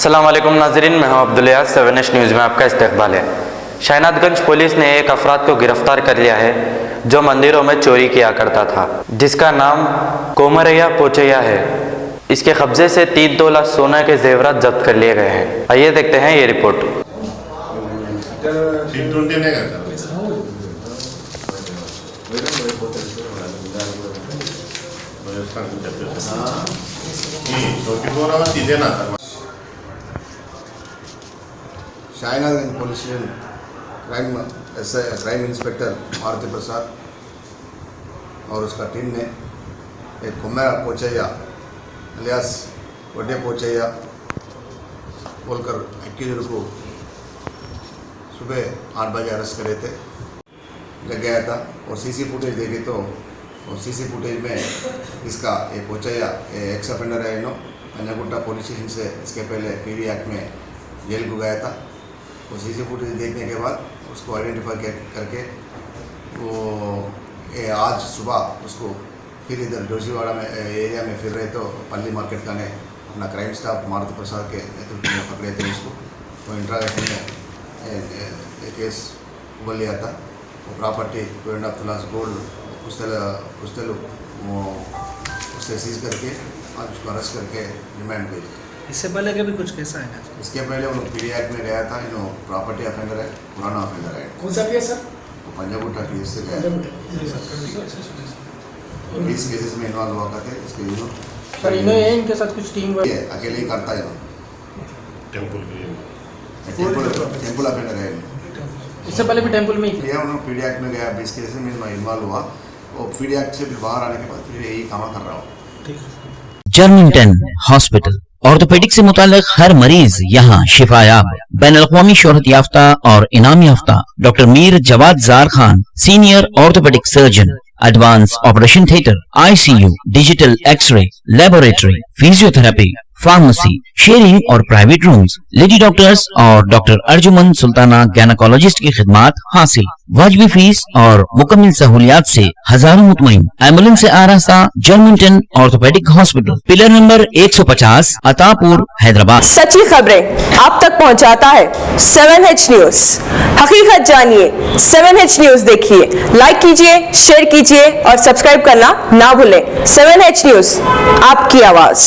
अस्सलाम वालेकुम नाज़रीन, मैं हूं अब्दुल यास। 7H न्यूज़ में आपका इस्तकबाल है। शाहनादगंज पुलिस ने एक अफराद को गिरफ्तार कर लिया है जो मंदिरों में चोरी किया करता था, जिसका नाम कोमरैया पोचैया है। इसके कब्जे से 3 तोला सोना के जेवरात जब्त कर लिए गए हैं। आइए देखते हैं ये report. Shahnadganj police station crime inspector Maruti Prasad और उसका टीम ने एक कोमरैया पोचैया अलियास वड्डे पोचैया बोलकर एक्यूजर को सुबह 8 बजे अरेस्ट करे थे, लग गया था। और सीसी फुटेज देखे तो और सीसी फुटेज में इसका ये पोचैया एक्स ऑफेंडर है। पंजागुट्टा पुलिस स्टेशन से इसके पहले पीडी एक्ट में जेल को गया था। वो सीसी फुटेज देखने के बाद उसको आइडेंटिफाई करके वो आज सुबह उसको फिर इधर जोशीवाड़ा में एरिया में फिर रहे तो पल्ली मार्केट का ने अपना क्राइम स्टाफ मारुति प्रसाद के नेतृत्व में पकड़े थे उसको। वो इंट्रागेशन में केस उबल लिया था। वो प्रॉपर्टी 2.5 तोला गोल्ड पुस्तल उससे सीज करके आज उसको अरेस्ट करके रिमांड भेज दिया। इससे पहले के भी कुछ केस आए हैं? इसके पहले वो लोग पीडी एक्ट में गया था। प्रॉपर्टी ऑफेंडर है, पुराना ऑफेंडर है। कौन सा केस सर? वो पंजागुट्टा केस से गया। 20 केसेस में इन्वॉल्व हुआ करते इसके सर इनके साथ कुछ टीम अकेले ही करता है। टेम्पल ऑफेंडर है। इससे पहले भी टेम्पल में ही किया। उन्होंने पीडी एक्ट में गया, 20 केसेस में इन्वॉल्व हुआ। वो पीडी एक्ट से फिर बाहर आने के बाद फिर यही काम कर रहा हूँ। जर्मिंगटन हॉस्पिटल ऑर्थोपेडिक से मुताल्लिक हर मरीज यहाँ शिफायाब। बैनुल-अक़वामी शोहरत याफ्ता और इनाम याफ्ता doctor Mir Jawad Jar Khan, senior orthopaedic surgeon, advance operation theatre, ICU, digital x ray, laboratory, physiotherapy, pharmacy, sharing और प्राइवेट रूम्स, लेडी डॉक्टर्स और डॉक्टर अर्जुमन सुल्ताना गैनकोलॉजिस्ट की खिदमात हासिल। वाजिबी फीस और मुकम्मल सहूलियात से हजारों मुतमईन। एम्बुलेंस से आरास्ता Germington orthopaedic hospital, pillar number 150, Attapur, Hyderabad. सच्ची खबरें आप तक पहुंचाता है 7H न्यूज। हकीकत जानिए, 7H न्यूज देखिए, लाइक कीजिए, शेयर कीजिए और सब्सक्राइब करना ना भूलें। 7H न्यूज, आपकी आवाज।